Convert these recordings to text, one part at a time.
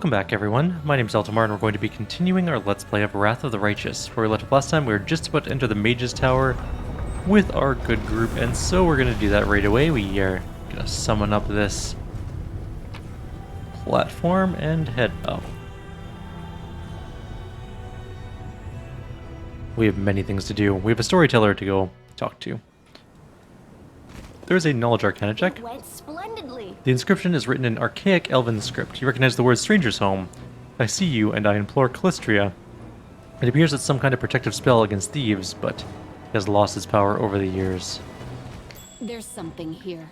Welcome back everyone, my name is Eltimar and we're going to be continuing our Let's Play of Wrath of the Righteous. Where we left off last time, we were just about to enter the Mage's Tower with our good group, and so we're going to do that right away. We are going to summon up this platform and head up. We have many things to do. We have a storyteller to go talk to. There is a knowledge arcana check. It went splendidly. The inscription is written in archaic elven script. You recognize the word stranger's home. I see you and I implore Callistria. It appears it's some kind of protective spell against thieves, but it has lost its power over the years. There's something here.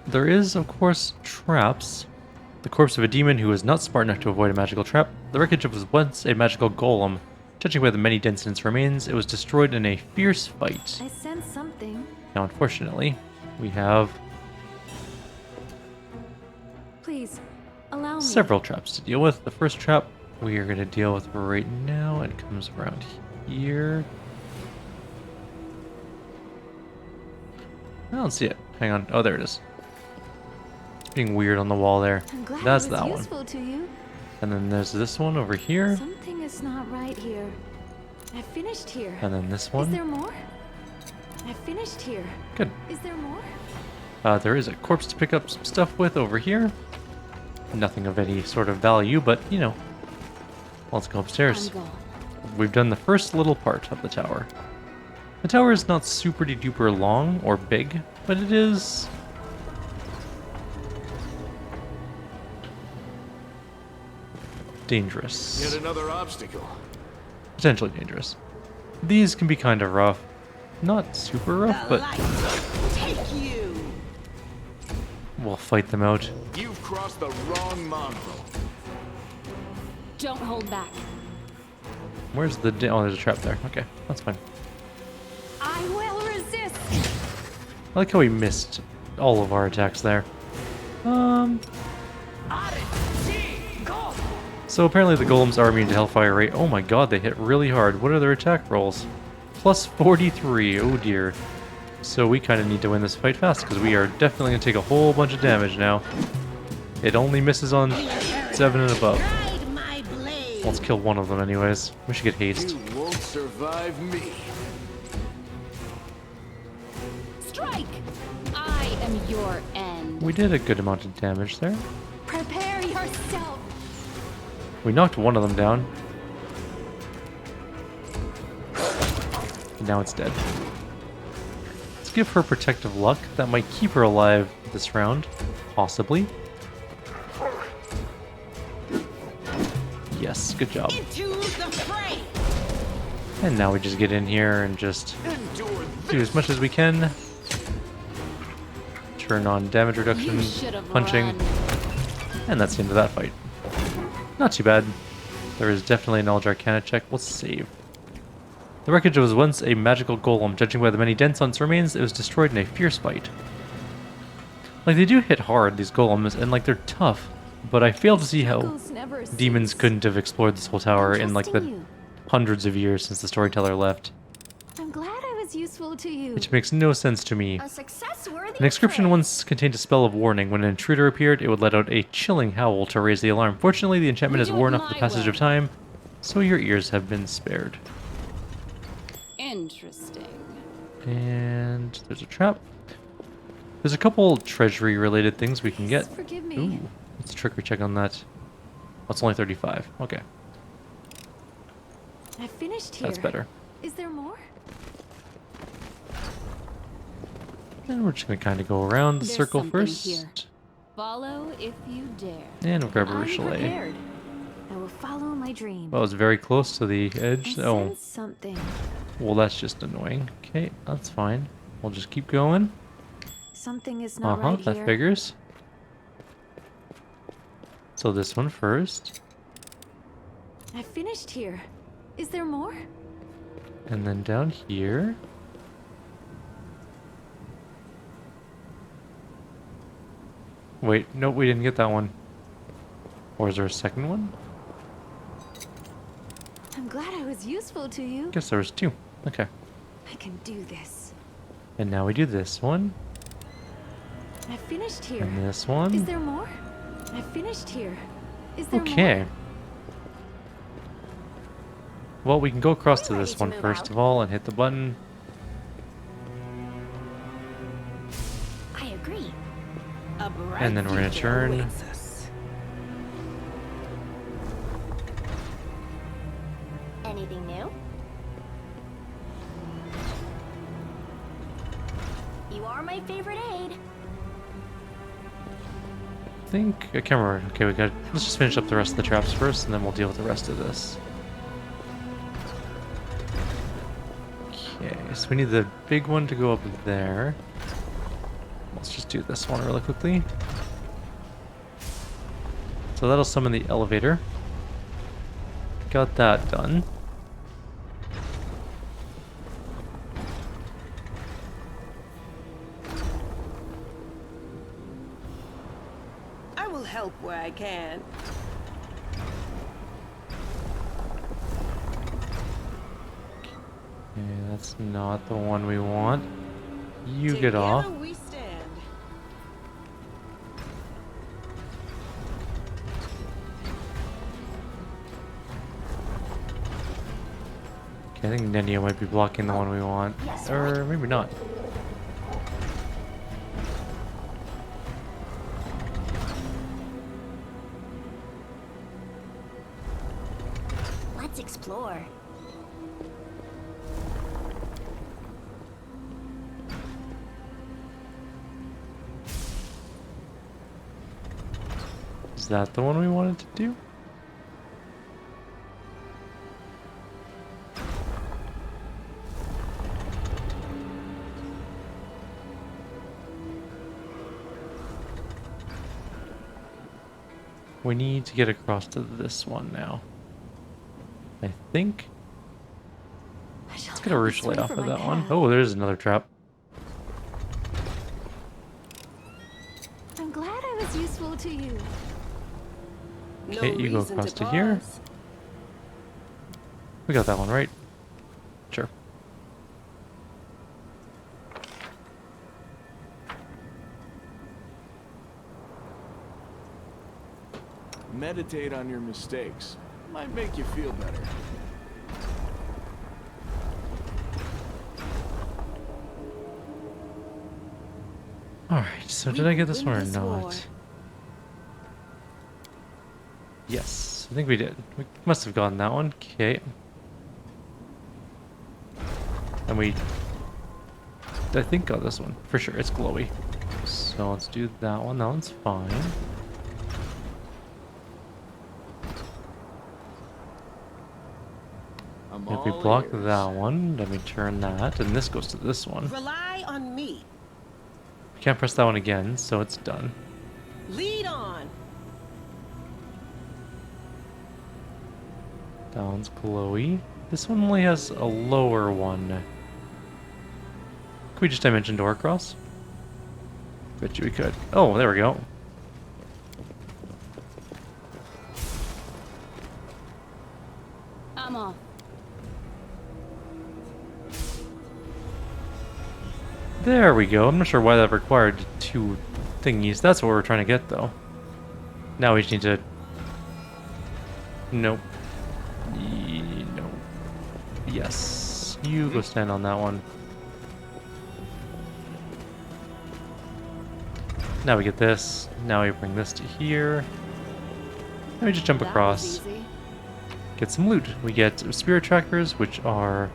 There is, of course, traps. The corpse of a demon who was not smart enough to avoid a magical trap. The wreckage was once a magical golem. Judging by the many dents in its remains, it was destroyed in a fierce fight. I sense something. Now, unfortunately, we have Please, allow me. several traps to deal with. The first trap we are going to deal with right now. It comes around here. I don't see it. Hang on. Oh, there it is. It's being weird on the wall there. I'm glad That's it was that one. useful to you. And then there's this one over here. Something is not right here. I finished here. And then this Is one. there more? I finished here. Good. Is there more? There is a corpse to pick up some stuff with over here. Nothing of any sort of value, but, you know. Let's go upstairs. I'm gone. We've done the first little part of the tower. The tower is not super duper long or big, but it is dangerous. Yet another obstacle. Potentially dangerous. These can be kind of rough. Not super rough, but Take you. we'll fight them out. You've crossed the wrong mongrel. Don't hold back. Where's the... oh, there's a trap there. Okay, that's fine. I will resist. I like how we missed all of our attacks there. So apparently the golems are immune to Hellfire Ray. Oh my god, they hit really hard. What are their attack rolls? Plus 43, oh dear. So we kind of need to win this fight fast, because we are definitely going to take a whole bunch of damage now. It only misses on 7 and above. Ride my blade. Let's kill one of them anyways. We should get haste. You won't survive me. Strike. I am your end. We did a good amount of damage there. Prepare yourself. We knocked one of them down. And now it's dead. Let's give her protective luck. That might keep her alive this round. Possibly. Yes, good job. Into the fray. And now we just get in here and just Endure do as much as we can. Turn on damage reduction, You should have punching, run. and that's the end of that fight. Not too bad. There is definitely a knowledge arcana check. Let's save. The wreckage was once a magical golem. Judging by the many dents on its remains, it was destroyed in a fierce fight. Like, they do hit hard, these golems, and like, they're tough. But I fail to see how Struggles never demons cease. couldn't have explored this whole tower I'm in like trusting the you. hundreds of years since the storyteller left. I'm glad I was useful to you. Which makes no sense to me. A success worthy. An inscription once contained a spell of warning. When an intruder appeared, it would let out a chilling howl to raise the alarm. Fortunately, the enchantment has Do it worn off with the my passage way. of time, so your ears have been spared. Interesting. And there's a trap. There's a couple treasury-related things we can get. Forgive me. Ooh, let's trickery check on that. Oh, it's only 35. Okay, I finished here. that's better. Is there more? And we're just gonna kind of go around the There's circle something first. here. Follow if you dare. And we'll grab a I'm Richelieu. prepared. I will follow my dream. Well, it's very close to the I edge. Oh, sense something. well, that's just annoying. Okay, that's fine. We'll just keep going. Something is not right That here. figures. So this one first, I finished here. Is there more? and then down here. Wait, nope, we didn't get that one. Or is there a second one? I'm glad I was useful to you. Guess there was two. Okay. I can do this. And now we do this one, I finished here. and this Is one, there more? I finished here. Is there Okay. more? Well, we can go across to We're this ready to one move first out. of all and hit the button. I agree. A bright And then we're gonna future turn. awaits us. Anything new? You are my favorite aide. I think I can't remember. Okay, let's just finish up the rest of the traps first, and then we'll deal with the rest of this. Okay, so we need the big one to go up there. Let's just do this one really quickly. So that'll summon the elevator. Got that done. I will help where I can. Okay, that's not the one we want. You get Together off. we stand. Okay, I think Nenia might be blocking the one we want. yes, Or maybe not. Let's explore. Is that the one we wanted to do? We need to get across to this one now. I think. Let's get a Ruchelay off of that one. Oh, there's another trap. I'm glad I was useful to you. Okay, No you go reason across to here. pause. We got that one right. Sure. Meditate on your mistakes. Might make you feel better. Alright, so We did I will get this win one or this war. not? Yes, I think we did. We must have gotten that one. Okay. And we, I think, got this one. For sure, it's glowy. So let's do that one. That one's fine. I'm If we all block ears. that one, then we turn that, and this goes to this one. Rely on me. We can't press that one again, so it's done. Lead on. That one's glowy. This one only has a lower one. Could we just dimension door across? Bet you we could. Oh, there we go. I'm off. There we go. I'm not sure why that required two thingies. That's what we're trying to get, though. Now we just need to... Nope. Nope. Yes. You go stand on that one. Now we get this. Now we bring this to here. Now we just jump That was across. easy. Get some loot. We get spirit trackers, which are...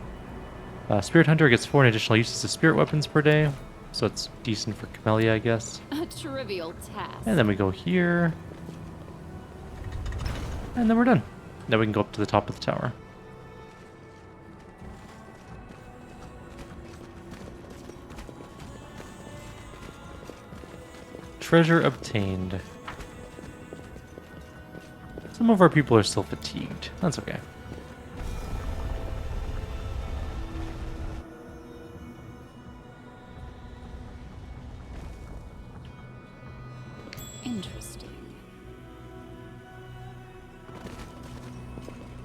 Spirit Hunter gets 4 additional uses of spirit weapons per day. So it's decent for Camellia, I guess. A trivial task. And then we go here. And then we're done. Now we can go up to the top of the tower. Treasure obtained. Some of our people are still fatigued. That's okay. Interesting.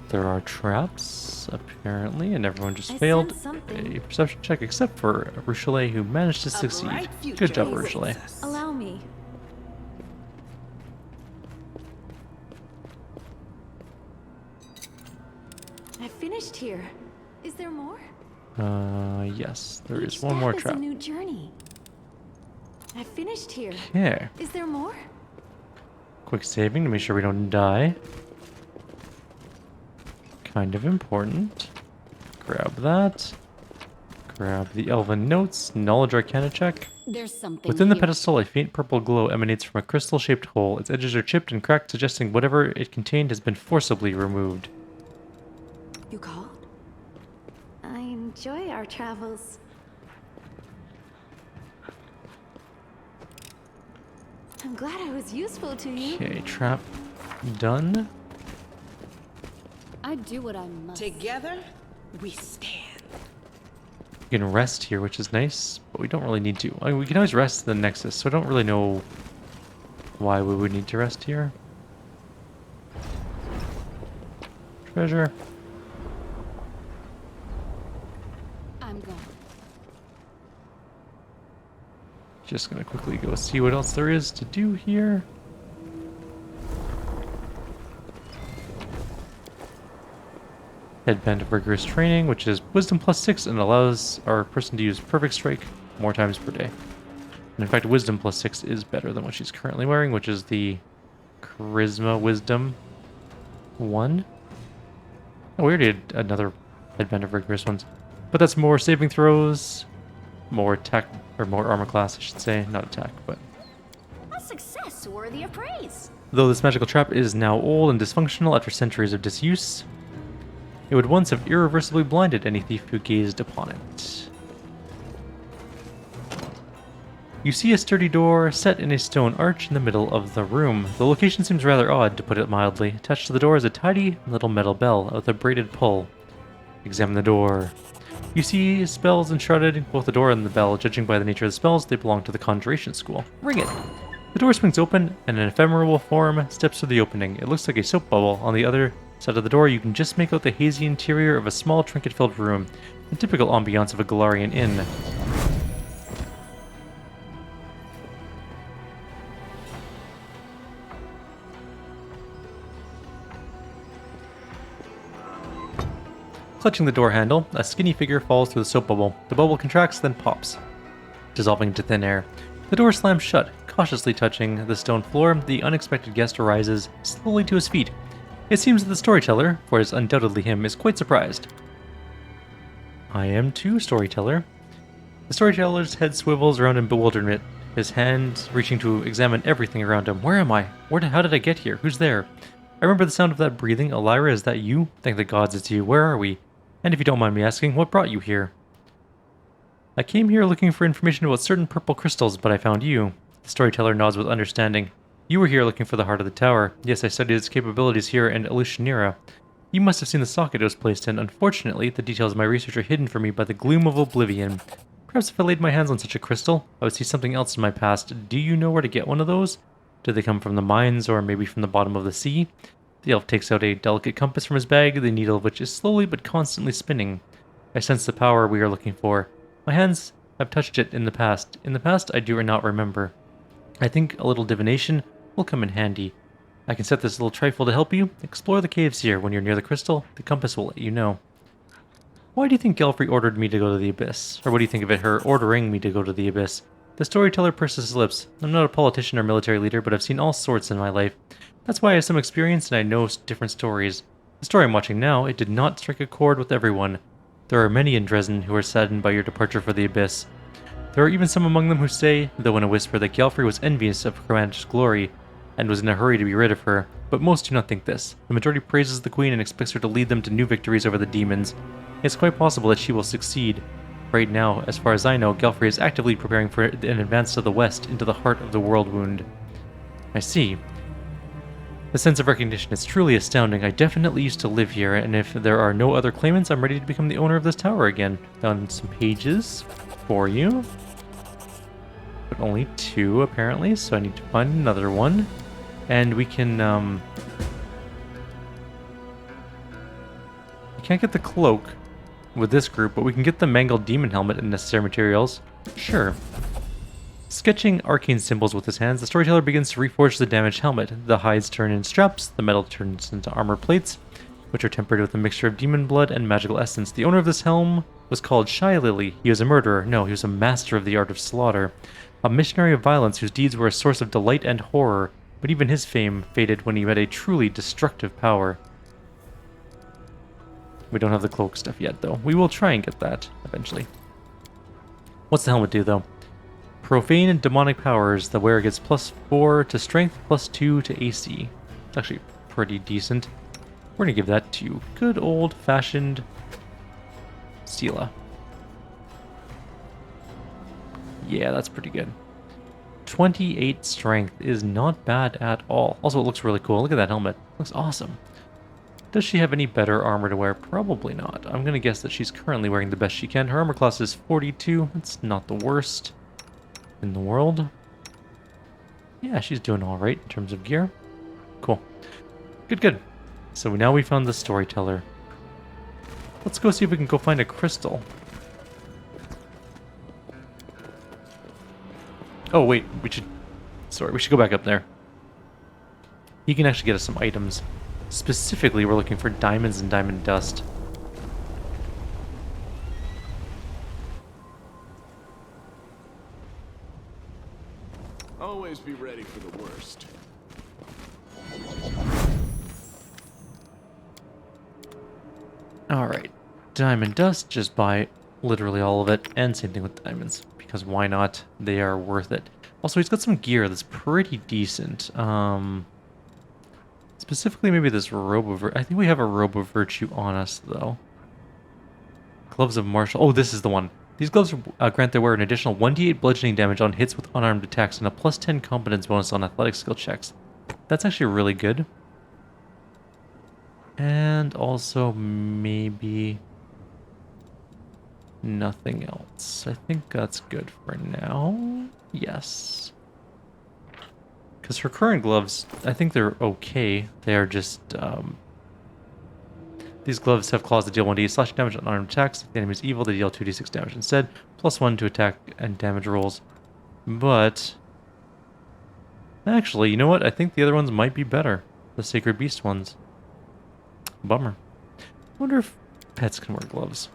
There are traps, apparently, and everyone just I failed sense something. a perception check, except for Ruchelay, who managed to A succeed. bright future Good job, awaits Ruchelay. us. Allow me. I finished here. Is there more? Yes, there is Each one more step is trap. a new journey. I finished here. Okay. Is there more? Quick saving to make sure we don't die. Kind of important. Grab that. Grab the Elven Notes. Knowledge Arcana check. There's something Within the here. pedestal, a faint purple glow emanates from a crystal-shaped hole. Its edges are chipped and cracked, suggesting whatever it contained has been forcibly removed. You called? I enjoy our travels. I'm glad I was useful to you. Okay, trap done. I do what I must. Together, we stand. We can rest here, which is nice, but we don't really need to. I mean, we can always rest in the Nexus, so I don't really know why we would need to rest here. Treasure. I'm gone. Just gonna quickly go see what else there is to do here. Headband of Rigorous Training, which is Wisdom +6 and allows our person to use Perfect Strike more times per day. And in fact, Wisdom +6 is better than what she's currently wearing, which is the Charisma Wisdom 1. Oh, we already had another Headband of Rigorous ones. But that's more saving throws, more attack, or more armor class, I should say. Not attack, but... A success worthy of praise. Though this magical trap is now old and dysfunctional after centuries of disuse, it would once have irreversibly blinded any thief who gazed upon it. You see a sturdy door set in a stone arch in the middle of the room. The location seems rather odd, to put it mildly. Attached to the door is a tidy little metal bell with a braided pull. Examine the door. You see spells enshrouded both the door and the bell. Judging by the nature of the spells, they belong to the Conjuration School. Ring it! The door swings open, and an ephemeral form steps through the opening. It looks like a soap bubble. On the other side of the door, you can just make out the hazy interior of a small trinket-filled room. The typical ambiance of a Galarian inn. Clutching the door handle, a skinny figure falls through the soap bubble. The bubble contracts, then pops, dissolving into thin air. The door slams shut, cautiously touching the stone floor. The unexpected guest arises slowly to his feet. It seems that the storyteller, for it is undoubtedly him, is quite surprised. I am too, storyteller. The storyteller's head swivels around in bewilderment, his hand reaching to examine everything around him. Where am I? How did I get here? Who's there? I remember the sound of that breathing. Elira, is that you? Thank the gods it's you. Where are we? And if you don't mind me asking, what brought you here? I came here looking for information about certain purple crystals, but I found you. The storyteller nods with understanding. You were here looking for the heart of the tower. Yes, I studied its capabilities here in Elushanira. You must have seen the socket it was placed in. Unfortunately, the details of my research are hidden from me by the gloom of oblivion. Perhaps if I laid my hands on such a crystal, I would see something else in my past. Do you know where to get one of those? Did they come from the mines, or maybe from the bottom of the sea? The elf takes out a delicate compass from his bag, the needle of which is slowly but constantly spinning. I sense the power we are looking for. My hands have touched it in the past. In the past, I do not remember. I think a little divination will come in handy. I can set this little trifle to help you. Explore the caves here. When you're near the crystal, the compass will let you know. Why do you think Gelfrey ordered me to go to the Abyss? Or what do you think of it, her ordering me to go to the Abyss? The storyteller purses his lips. I'm not a politician or military leader, but I've seen all sorts in my life. That's why I have some experience and I know different stories. The story I'm watching now, it did not strike a chord with everyone. There are many in Dresden who are saddened by your departure for the Abyss. There are even some among them who say, though in a whisper, that Gelfrey was envious of Chromantich's glory and was in a hurry to be rid of her. But most do not think this. The majority praises the queen and expects her to lead them to new victories over the demons. It's quite possible that she will succeed. Right now, as far as I know, Gelfrey is actively preparing for an advance to the west into the heart of the world wound. I see. The sense of recognition is truly astounding. I definitely used to live here, and if there are no other claimants, I'm ready to become the owner of this tower again. Found some pages for you. But only 2, apparently, so I need to find another one. And we can, we can't get the cloak with this group, but we can get the Mangled demon helmet and necessary materials. Sure. Sketching arcane symbols with his hands, the storyteller begins to reforge the damaged helmet. The hides turn into straps, the metal turns into armor plates. which are tempered with a mixture of demon blood and magical essence. The owner of this helm was called Shy Lily. He was a murderer. No, he was a master of the art of slaughter. A missionary of violence whose deeds were a source of delight and horror, but even his fame faded when he met a truly destructive power. We don't have the cloak stuff yet, though. We will try and get that eventually. What's the helmet do, though? Profane and demonic powers. The wearer gets +4 to strength, +2 to AC. It's actually pretty decent. We're going to give that to good old-fashioned Stila. Yeah, that's pretty good. 28 strength is not bad at all. Also, it looks really cool. Look at that helmet. Looks awesome. Does she have any better armor to wear? Probably not. I'm going to guess that she's currently wearing the best she can. Her armor class is 42. That's not the worst in the world. Yeah, she's doing all right in terms of gear. Cool. Good, good. So now we found the storyteller. Let's go see if we can go find a crystal. Oh, wait. We should go back up there. He can actually get us some items. Specifically, we're looking for diamonds and diamond dust. Always be ready for the worst. Alright. Diamond dust, just buy literally all of it. And same thing with diamonds. Because why not? They are worth it. Also, he's got some gear that's pretty decent. Specifically, maybe this robe of... I think we have a robe of virtue on us, though. Gloves of martial... Oh, this is the one. These gloves grant their wearer an additional 1d8 bludgeoning damage on hits with unarmed attacks and a +10 competence bonus on athletic skill checks. That's actually really good. And also maybe nothing else. I think that's good for now. Yes. Because her current gloves, I think they're okay. They are just... these gloves have claws that deal 1d8 slashing damage on unarmed attacks. If the enemy is evil, they deal 2d6 damage instead. +1 to attack and damage rolls. But... actually, you know what? I think the other ones might be better. The Sacred Beast ones. Bummer. I wonder if pets can wear gloves.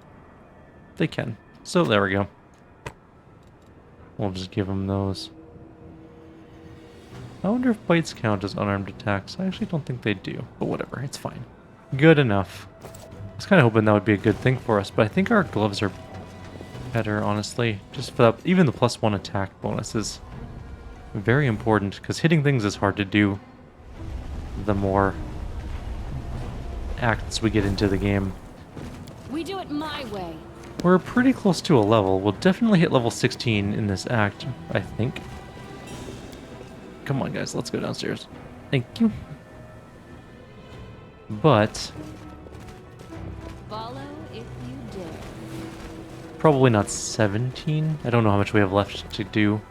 They can. So there we go. We'll just give them those. I wonder if bites count as unarmed attacks. I actually don't think they do, but whatever, it's fine. Good enough. I was kind of hoping that would be a good thing for us, but I think our gloves are better, honestly. Just for that, even the +1 attack bonus is very important, because hitting things is hard to do the more acts we get into the game. We do it my way. We're pretty close to a level. We'll definitely hit level 16 in this act, I think. Come on, guys, let's go downstairs. Thank you. But... Follow if you dare. probably not 17. I don't know how much we have left to do.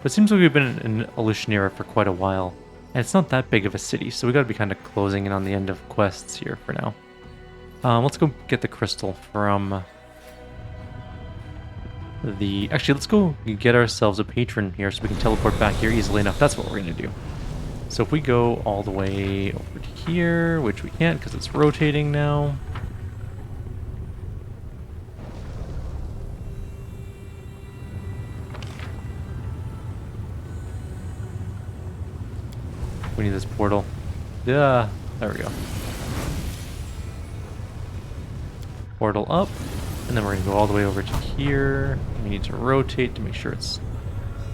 But it seems like we've been in Illusionera for quite a while. And it's not that big of a city, so we gotta be kind of closing in on the end of quests here for now. Let's go get the crystal from... Actually, let's go get ourselves a patron here so we can teleport back here easily enough. That's what we're going to do. So if we go all the way over to here, which we can't because it's rotating now. We need this portal. Yeah, there we go. Portal up. And then we're going to go all the way over to here. We need to rotate to make sure it's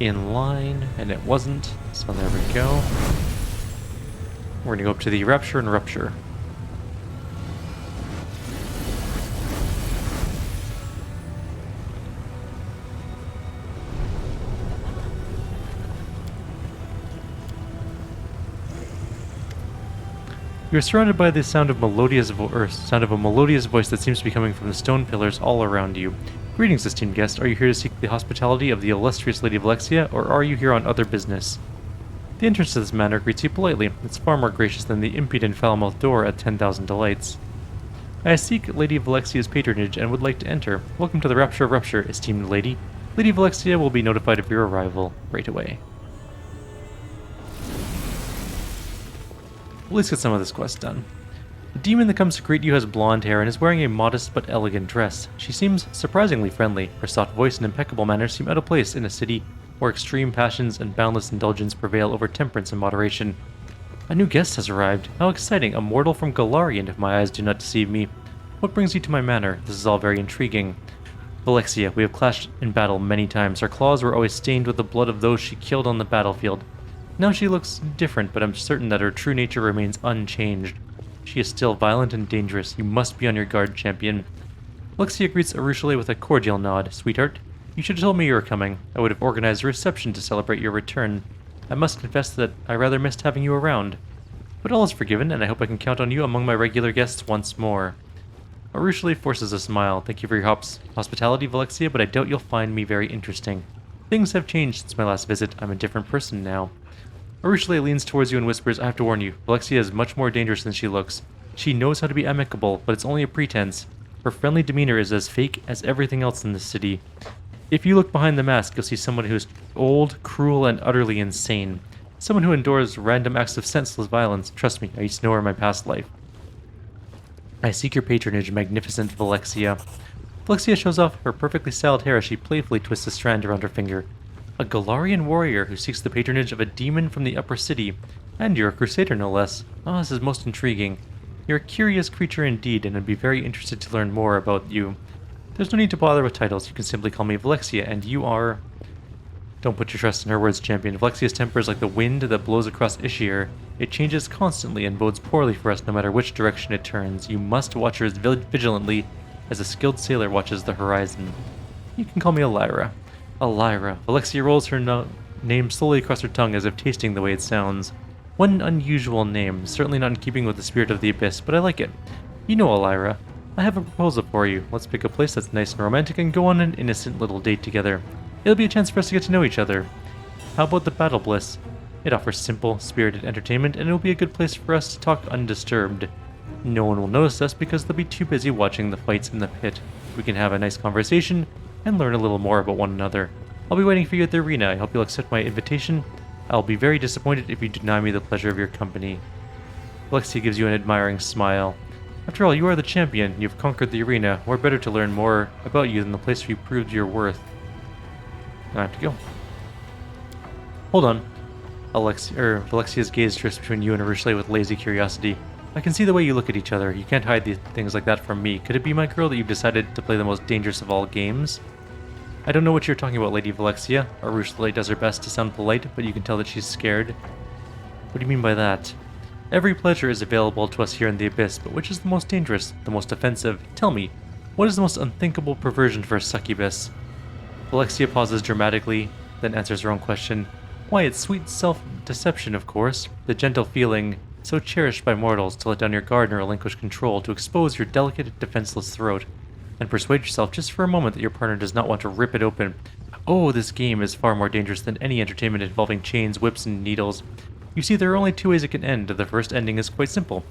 in line, and it wasn't. So there we go. We're going to go up to the Rapture and Rupture. You are surrounded by the sound of a melodious voice that seems to be coming from the stone pillars all around you. Greetings, esteemed guest. Are you here to seek the hospitality of the illustrious Lady of Alexia, or are you here on other business? The entrance to this manor greets you politely. It's far more gracious than the impudent foul-mouthed door at 10,000 Delights. I seek Lady of Alexia's patronage and would like to enter. Welcome to the Rapture of Rupture, esteemed lady. Lady of Alexia will be notified of your arrival right away. We'll at least get some of this quest done. The demon that comes to greet you has blonde hair and is wearing a modest but elegant dress. She seems surprisingly friendly. Her soft voice and impeccable manners seem out of place in a city where extreme passions and boundless indulgence prevail over temperance and moderation. A new guest has arrived. How exciting, a mortal from Golarion if my eyes do not deceive me. What brings you to my manor? This is all very intriguing. Alexia, we have clashed in battle many times. Her claws were always stained with the blood of those she killed on the battlefield. Now she looks different, but I'm certain that her true nature remains unchanged. She is still violent and dangerous. You must be on your guard, champion. Alexia greets Arushale with a cordial nod. Sweetheart, you should have told me you were coming. I would have organized a reception to celebrate your return. I must confess that I rather missed having you around. But all is forgiven, and I hope I can count on you among my regular guests once more. Arushale forces a smile. Thank you for your hospitality, Alexia, but I doubt you'll find me very interesting. Things have changed since my last visit. I'm a different person now. Arushale leans towards you and whispers, I have to warn you, Alexia is much more dangerous than she looks. She knows how to be amicable, but it's only a pretense. Her friendly demeanor is as fake as everything else in this city. If you look behind the mask, you'll see someone who is old, cruel, and utterly insane. Someone who endures random acts of senseless violence. Trust me, I used to know her in my past life. I seek your patronage, magnificent Alexia. Alexia shows off her perfectly styled hair as she playfully twists a strand around her finger. A Golarion warrior who seeks the patronage of a demon from the upper city. And you're a crusader, no less. Oh, this is most intriguing. You're a curious creature indeed, and I'd be very interested to learn more about you. There's no need to bother with titles. You can simply call me Alexia, and you are... Don't put your trust in her words, champion. Alexia's temper is like the wind that blows across Ishir. It changes constantly and bodes poorly for us no matter which direction it turns. You must watch her as vigilantly as a skilled sailor watches the horizon. You can call me Elira. Elira. Alexia rolls her name slowly across her tongue as if tasting the way it sounds. What an unusual name. Certainly not in keeping with the spirit of the Abyss, but I like it. You know, Elira, I have a proposal for you. Let's pick a place that's nice and romantic and go on an innocent little date together. It'll be a chance for us to get to know each other. How about the Battle Bliss? It offers simple, spirited entertainment, and it'll be a good place for us to talk undisturbed. No one will notice us because they'll be too busy watching the fights in the pit. We can have a nice conversation and learn a little more about one another. I'll be waiting for you at the arena. I hope you'll accept my invitation. I'll be very disappointed if you deny me the pleasure of your company. Alexia gives you an admiring smile. After all, you are the champion. You've conquered the arena. We're better to learn more about you than the place where you proved your worth. I have to go. Hold on. Alexia's gaze drifts between you and Arushale with lazy curiosity. I can see the way you look at each other. You can't hide things like that from me. Could it be, my girl, that you've decided to play the most dangerous of all games? I don't know what you're talking about, Lady Alexia. Arushale does her best to sound polite, but you can tell that she's scared. What do you mean by that? Every pleasure is available to us here in the Abyss, but which is the most dangerous, the most offensive? Tell me, what is the most unthinkable perversion for a succubus? Alexia pauses dramatically, then answers her own question. Why, it's sweet self-deception, of course. The gentle feeling, so cherished by mortals, to let down your guard and relinquish control, to expose your delicate, defenseless throat, and persuade yourself just for a moment that your partner does not want to rip it open. Oh, this game is far more dangerous than any entertainment involving chains, whips, and needles. You see, there are only two ways it can end. The first ending is quite simple.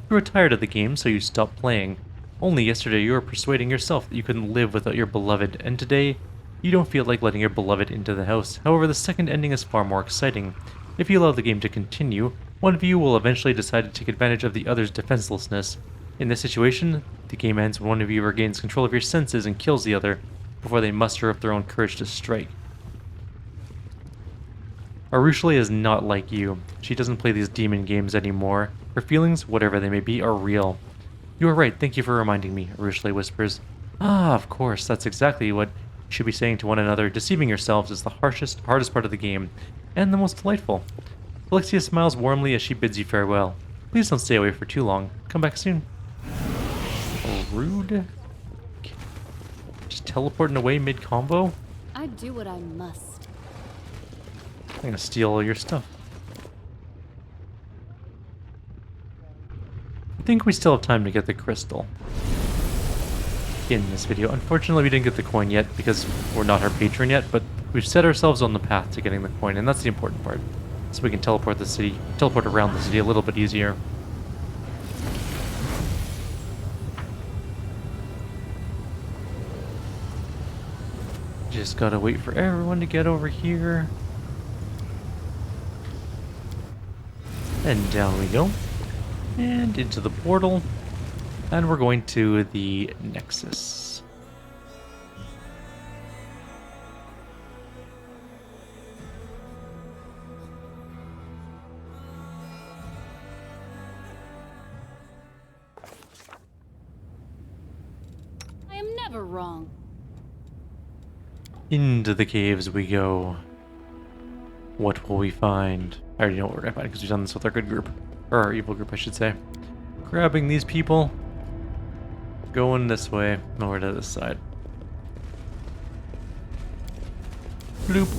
You were tired of the game, so you stopped playing. Only yesterday you were persuading yourself that you couldn't live without your beloved, and today you don't feel like letting your beloved into the house. However, the second ending is far more exciting. If you allow the game to continue, one of you will eventually decide to take advantage of the other's defenselessness. In this situation, the game ends when one of you regains control of your senses and kills the other, before they muster up their own courage to strike. Arushale is not like you. She doesn't play these demon games anymore. Her feelings, whatever they may be, are real. You are right, thank you for reminding me, Arushale whispers. Ah, of course, that's exactly what you should be saying to one another. Deceiving yourselves is the hardest part of the game, and the most delightful. Alexia smiles warmly as she bids you farewell. Please don't stay away for too long. Come back soon. Oh, rude. Just teleporting away mid-combo? I do what I must. I'm gonna steal all your stuff. I think we still have time to get the crystal in this video. Unfortunately, we didn't get the coin yet because we're not her patron yet, but we've set ourselves on the path to getting the coin, and that's the important part. So we can teleport around the city a little bit easier. Just gotta wait for everyone to get over here. And down we go. And into the portal. And we're going to the Nexus. I am never wrong. Into the caves we go. What will we find? I already know what we're gonna find because we've done this with our good group. Or our evil group, I should say. Grabbing these people. Going this way. Over to this side. Bloop.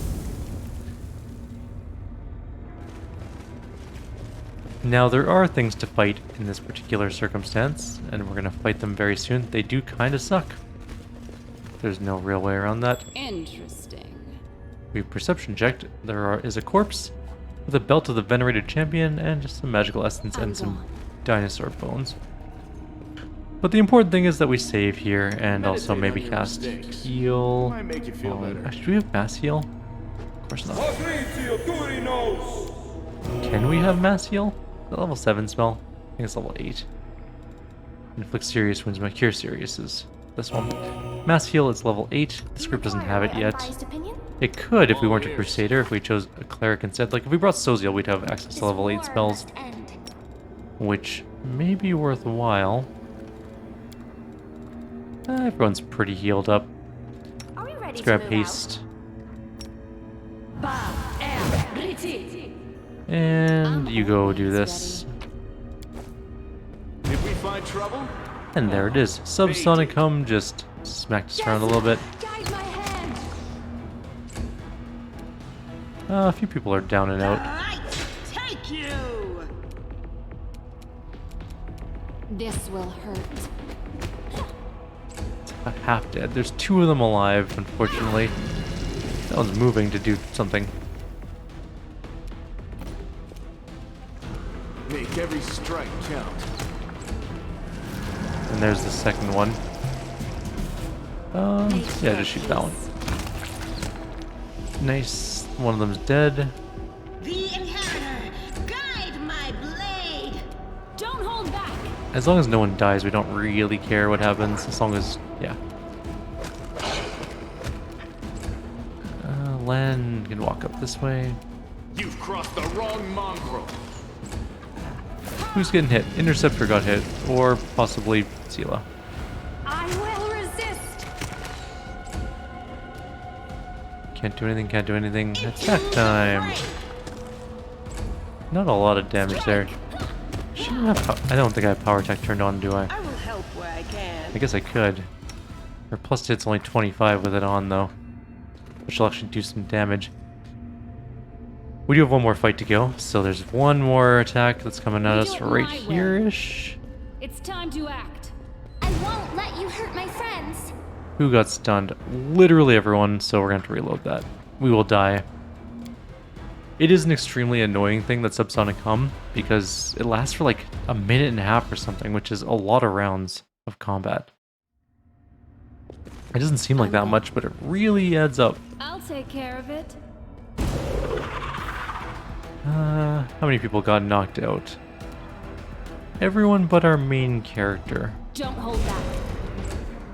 Now there are things to fight in this particular circumstance, and we're gonna fight them very soon. They do kind of suck. There's no real way around that. Interesting. We've perception checked. There is a corpse with a belt of the venerated champion and just some magical essence and some dinosaur bones. But the important thing is that we save here and also maybe cast heal. Might make you feel better. Should we have mass heal? Of course not. Can we have mass heal? The level 7 spell? I think it's level 8. Inflict serious wounds. My cure serious is this one. Mass heal is level 8. This group doesn't have it yet. It could if we weren't a Crusader, if we chose a Cleric instead. Like if we brought Soziel, we'd have access to level 8 spells, which may be worthwhile. Everyone's pretty healed up. Let's grab haste. And you go do this. Did we find trouble? And there it is. Subsonic hum just smacked us around a little bit. Guide my hand. A few people are down and out. Right, take you. This will hurt. Half dead. There's 2 of them alive, unfortunately. That one's moving to do something. Make every strike count. And there's the second one. Yeah, just shoot that one. Nice. One of them's dead. The inheritor, guide my blade. Don't hold back. As long as no one dies, we don't really care what happens. As long as, yeah. Len can walk up this way. You've crossed the wrong mongrel. Who's getting hit? Interceptor got hit, or possibly Sela. I will resist. Can't do anything, can't do anything. Attack time! Not a lot of damage there. Shouldn't have I don't think I have power attack turned on, do I? I will help where I can. I guess I could. Our plus hit's only 25 with it on, though. Which will actually do some damage. We do have one more fight to go, so there's one more attack that's coming at us right here-ish. It's time to act. I won't let you hurt my friends. Who got stunned? Literally everyone, so we're going to have to reload that. We will die. It is an extremely annoying thing, that subsonic hum, because it lasts for like a minute and a half or something, which is a lot of rounds of combat. It doesn't seem like that much, but it really adds up. I'll take care of it. How many people got knocked out? Everyone but our main character. Don't hold back.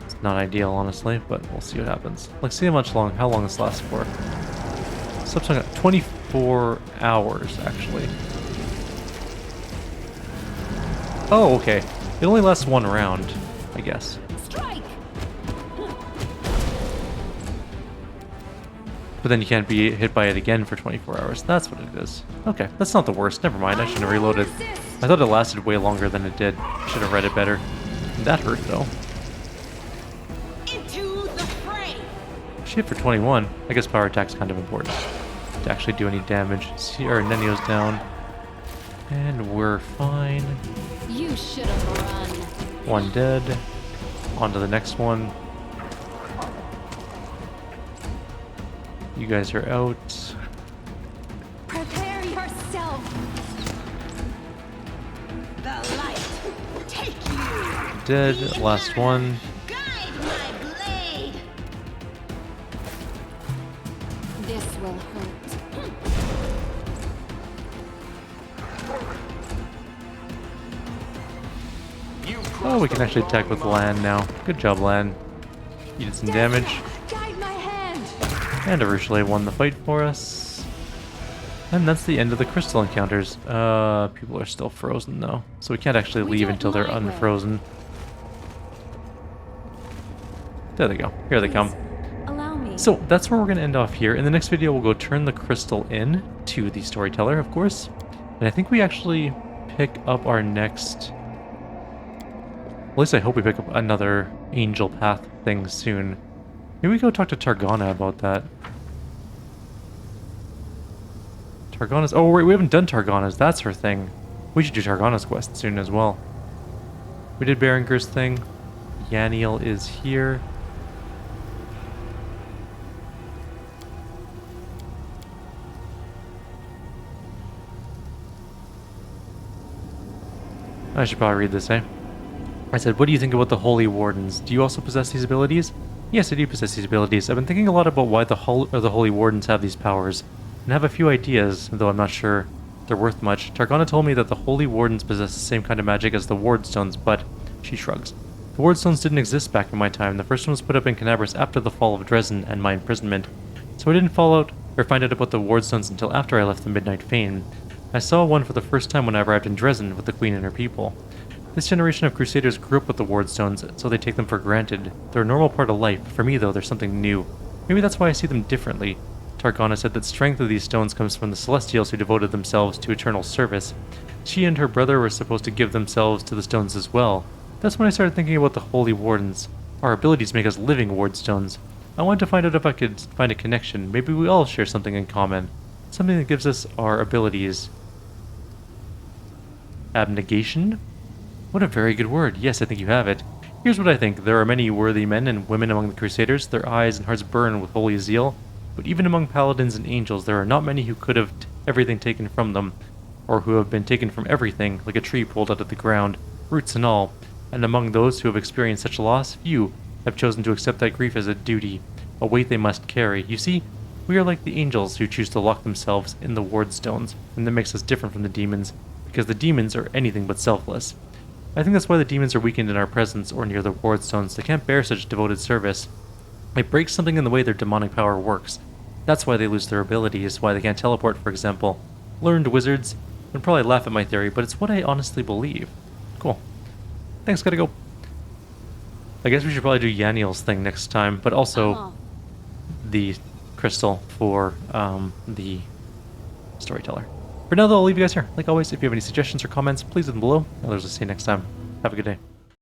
It's not ideal, honestly, but we'll see what happens. Let's see how long this lasts for. Subsonic 24 hours, actually. Oh, okay. It only lasts one round, I guess. Strike. But then you can't be hit by it again for 24 hours. That's what it is. Okay, that's not the worst. Never mind, I shouldn't have reloaded. I thought it lasted way longer than it did. Should have read it better. That hurt, though. Into the fray. She hit for 21. I guess power attack's kind of important to actually do any damage. See, our Nenio's down. And we're fine. You should have run. One dead. On to the next one. You guys are out. Prepare yourself. The light, take you. Dead. The Last one. guide my blade. This will hurt. You've Oh, we can actually attack with land now. Good job, land. You did some damage. Guide my hand. And Arushale won the fight for us. And that's the end of the crystal encounters. People are still frozen though, so we can't actually We leave do it until they're my way. unfrozen. There they go. Here they come. Allow me. So that's where we're going to end off here. In the next video, we'll go turn the crystal in to the storyteller, of course. And I think we actually pick up our next... At least I hope we pick up another angel path thing soon. Maybe we go talk to Targana about that. Targana's... Oh, wait, we haven't done Targana's. That's her thing. We should do Targana's quest soon as well. We did Berenger's thing. Yaniel is here. I should probably read this, eh? I said, what do you think about the Holy Wardens? Do you also possess these abilities? Yes, I do possess these abilities. I've been thinking a lot about why the Holy Wardens have these powers, and have a few ideas, though I'm not sure they're worth much. Targana told me that the Holy Wardens possess the same kind of magic as the Wardstones, but she shrugs. The Wardstones didn't exist back in my time. The first one was put up in Canabras after the fall of Dresden and my imprisonment, so I didn't find out about the Wardstones until after I left the Midnight Fane. I saw one for the first time when I arrived in Dresden with the Queen and her people. This generation of Crusaders grew up with the Wardstones, so they take them for granted. They're a normal part of life. For me, though, they're something new. Maybe that's why I see them differently. Targana said that strength of these stones comes from the Celestials who devoted themselves to eternal service. She and her brother were supposed to give themselves to the stones as well. That's when I started thinking about the Holy Wardens. Our abilities make us living Wardstones. I wanted to find out if I could find a connection. Maybe we all share something in common. Something that gives us our abilities. Abnegation? What a very good word. Yes, I think you have it. Here's what I think. There are many worthy men and women among the Crusaders. Their eyes and hearts burn with holy zeal. But even among paladins and angels, there are not many who could have everything taken from them, or who have been taken from everything, like a tree pulled out of the ground, roots and all. And among those who have experienced such loss, few have chosen to accept that grief as a duty, a weight they must carry. You see, we are like the angels who choose to lock themselves in the Wardstones, and that makes us different from the demons, because the demons are anything but selfless. I think that's why the demons are weakened in our presence or near the Wardstones. They can't bear such devoted service. It breaks something in the way their demonic power works. That's why they lose their abilities, why they can't teleport, for example. Learned wizards would probably laugh at my theory, but it's what I honestly believe. Cool. Thanks, gotta go. I guess we should probably do Yaniel's thing next time, but also the crystal for the storyteller. For now, though, I'll leave you guys here. Like always, if you have any suggestions or comments, please leave them below. Others will see you next time. Have a good day.